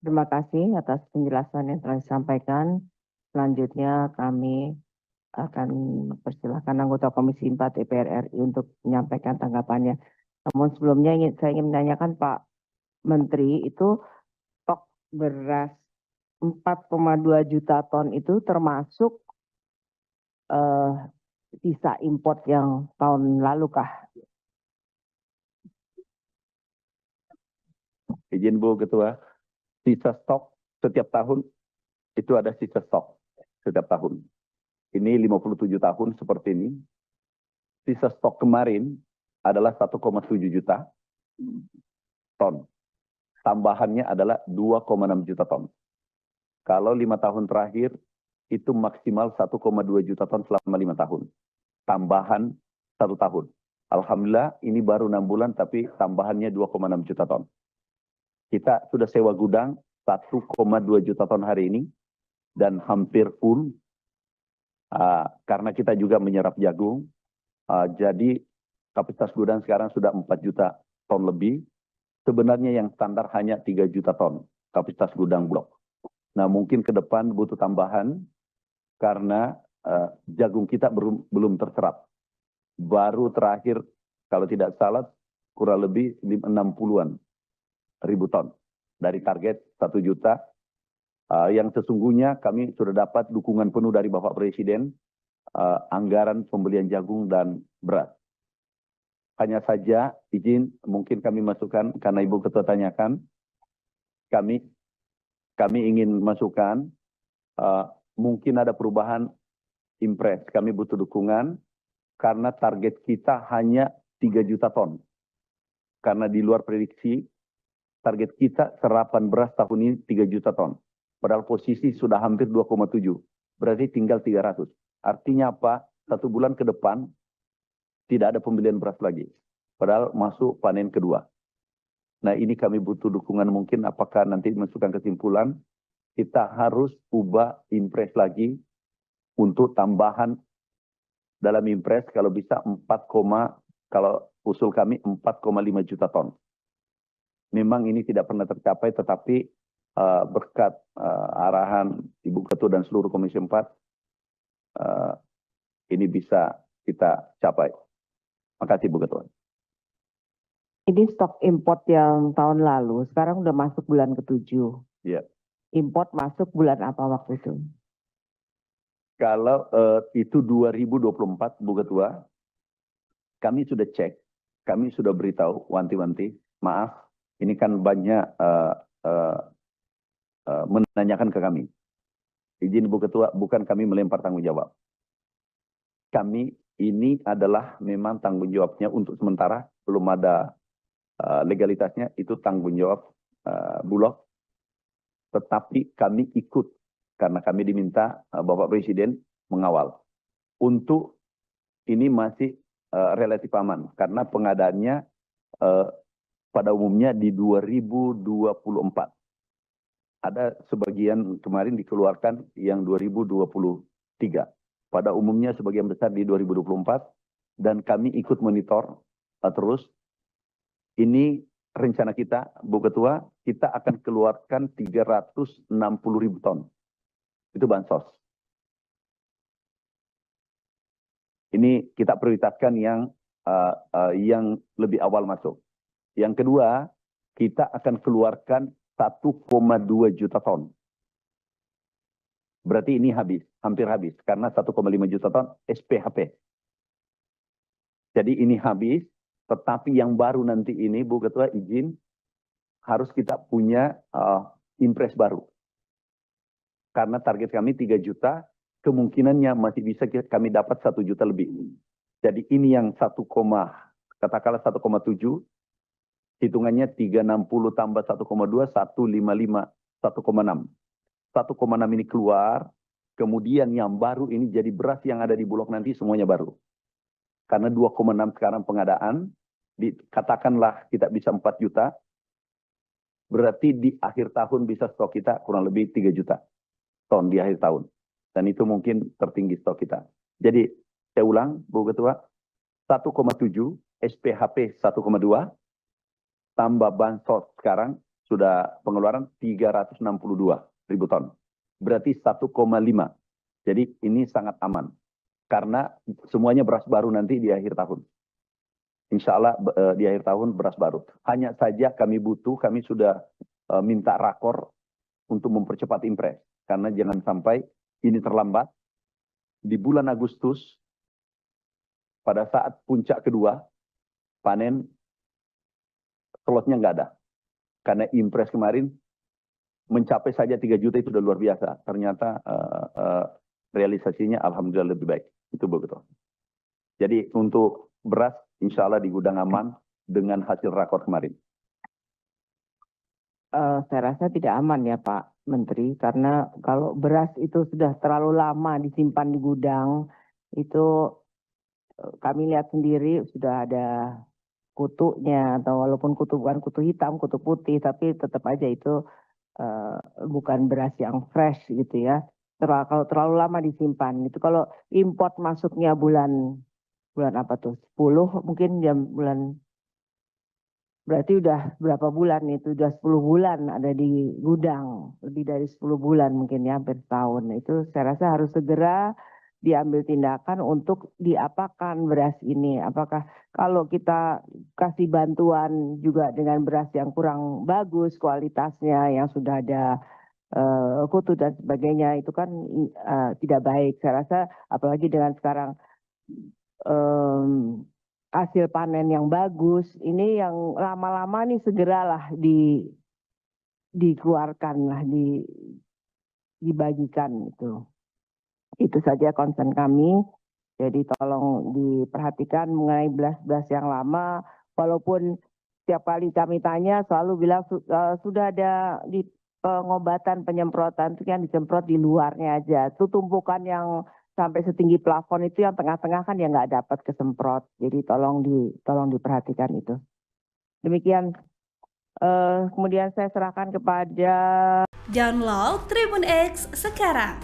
Terima kasih atas penjelasan yang telah disampaikan. Selanjutnya kami akan persilahkan anggota Komisi 4 DPR RI untuk menyampaikan tanggapannya. Namun sebelumnya saya ingin menanyakan Pak Menteri, itu stok beras 4,2 juta ton itu termasuk sisa import yang tahun lalu kah? Izin Bu Ketua, sisa stok setiap tahun itu ada sisa stok setiap tahun. Ini 57 tahun seperti ini. Sisa stok kemarin adalah 1,7 juta ton. Tambahannya adalah 2,6 juta ton. Kalau 5 tahun terakhir itu maksimal 1,2 juta ton selama 5 tahun. Tambahan 1 tahun. Alhamdulillah ini baru 6 bulan tapi tambahannya 2,6 juta ton. Kita sudah sewa gudang 1,2 juta ton hari ini dan hampir full karena kita juga menyerap jagung. Jadi kapasitas gudang sekarang sudah 4 juta ton lebih. Sebenarnya yang standar hanya 3 juta ton kapasitas gudang Bulog. Nah mungkin ke depan butuh tambahan karena jagung kita belum terserap. Baru terakhir kalau tidak salah kurang lebih 60-an ribu ton dari target 1 juta. Yang sesungguhnya kami sudah dapat dukungan penuh dari Bapak Presiden anggaran pembelian jagung dan beras. Hanya saja izin mungkin kami masukkan karena Ibu Ketua tanyakan, kami ingin masukkan mungkin ada perubahan impres. Kami butuh dukungan karena target kita hanya 3 juta ton. Karena di luar prediksi target kita serapan beras tahun ini 3 juta ton. Padahal posisi sudah hampir 2,7. Berarti tinggal 300. Artinya apa? 1 bulan ke depan tidak ada pembelian beras lagi. Padahal masuk panen kedua. Nah ini kami butuh dukungan mungkin apakah nanti masukkan kesimpulan. Kita harus ubah impres lagi untuk tambahan dalam impres kalau bisa 4, kalau usul kami 4,5 juta ton. Memang ini tidak pernah tercapai tetapi berkat arahan Ibu Ketua dan seluruh Komisi 4 ini bisa kita capai. Makasih Bu Ketua. Ini stok import yang tahun lalu, sekarang udah masuk bulan ke-7. Iya. Import masuk bulan apa waktu itu? Kalau itu 2024 Bu Ketua, kami sudah cek, kami sudah beritahu wanti-wanti, maaf, ini kan banyak menanyakan ke kami. Izin Bu Ketua, bukan kami melempar tanggung jawab. Kami ini adalah memang tanggung jawabnya untuk sementara, belum ada legalitasnya, itu tanggung jawab Bulog. Tetapi kami ikut, karena kami diminta Bapak Presiden mengawal. Untuk ini masih relatif aman, karena pengadaannya pada umumnya di 2024. Ada sebagian kemarin dikeluarkan yang 2023. Pada umumnya sebagian besar di 2024 dan kami ikut monitor terus. Ini rencana kita, Bu Ketua, kita akan keluarkan 360.000 ton. Itu bansos. Ini kita prioritaskan yang lebih awal masuk. Yang kedua, kita akan keluarkan 1,2 juta ton. Berarti ini habis, hampir habis. Karena 1,5 juta ton SPHP. Jadi ini habis, tetapi yang baru nanti ini, Bu Ketua izin, harus kita punya impres baru. Karena target kami 3 juta, kemungkinannya masih bisa kami dapat 1 juta lebih. Jadi ini yang katakanlah 1,7, hitungannya 360 tambah 1,2, 155, 1,6. 1,6 ini keluar, kemudian yang baru ini jadi beras yang ada di Bulog nanti semuanya baru. Karena 2,6 sekarang pengadaan, katakanlah kita bisa 4 juta, berarti di akhir tahun bisa stok kita kurang lebih 3 juta ton di akhir tahun. Dan itu mungkin tertinggi stok kita. Jadi saya ulang Bu Ketua, 1,7, SPHP 1,2, tambah bansos sekarang sudah pengeluaran 362.000 ton. Berarti 1,5. Jadi ini sangat aman. Karena semuanya beras baru nanti di akhir tahun. Insya Allah di akhir tahun beras baru. Hanya saja kami sudah minta rakor untuk mempercepat impres. Karena jangan sampai ini terlambat. Di bulan Agustus, pada saat puncak kedua, panen slotnya nggak ada. Karena impres kemarin mencapai saja 3 juta itu udah luar biasa. Ternyata realisasinya alhamdulillah lebih baik. Itu begitu. Jadi untuk beras insya Allah di gudang aman dengan hasil rakor kemarin. Saya rasa tidak aman ya Pak Menteri, karena kalau beras itu sudah terlalu lama disimpan di gudang, itu kami lihat sendiri sudah ada kutunya, atau walaupun kutu bukan kutu hitam, kutu putih, tapi tetap aja itu bukan beras yang fresh gitu ya. Kalau terlalu lama disimpan, itu kalau import masuknya bulan apa tuh? 10 mungkin bulan, berarti udah berapa bulan itu? Udah 10 bulan ada di gudang, lebih dari 10 bulan mungkin ya, hampir tahun. Itu saya rasa harus segera diambil tindakan untuk diapakan beras ini. Apakah kalau kita kasih bantuan juga dengan beras yang kurang bagus kualitasnya, yang sudah ada kutu dan sebagainya, itu kan tidak baik. Saya rasa apalagi dengan sekarang hasil panen yang bagus, ini yang lama-lama nih segeralah dikeluarkan lah, dibagikan itu. Itu saja concern kami. Jadi tolong diperhatikan mengenai beras-beras yang lama, walaupun setiap kali kami tanya selalu bilang sudah ada di pengobatan penyemprotan, itu yang disemprot di luarnya aja. Itu tumpukan yang sampai setinggi plafon itu, yang tengah-tengah kan ya nggak dapat kesemprot. Jadi tolong diperhatikan itu. Demikian. Kemudian saya serahkan kepada Download Tribun X sekarang.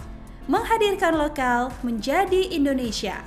Menghadirkan lokal menjadi Indonesia.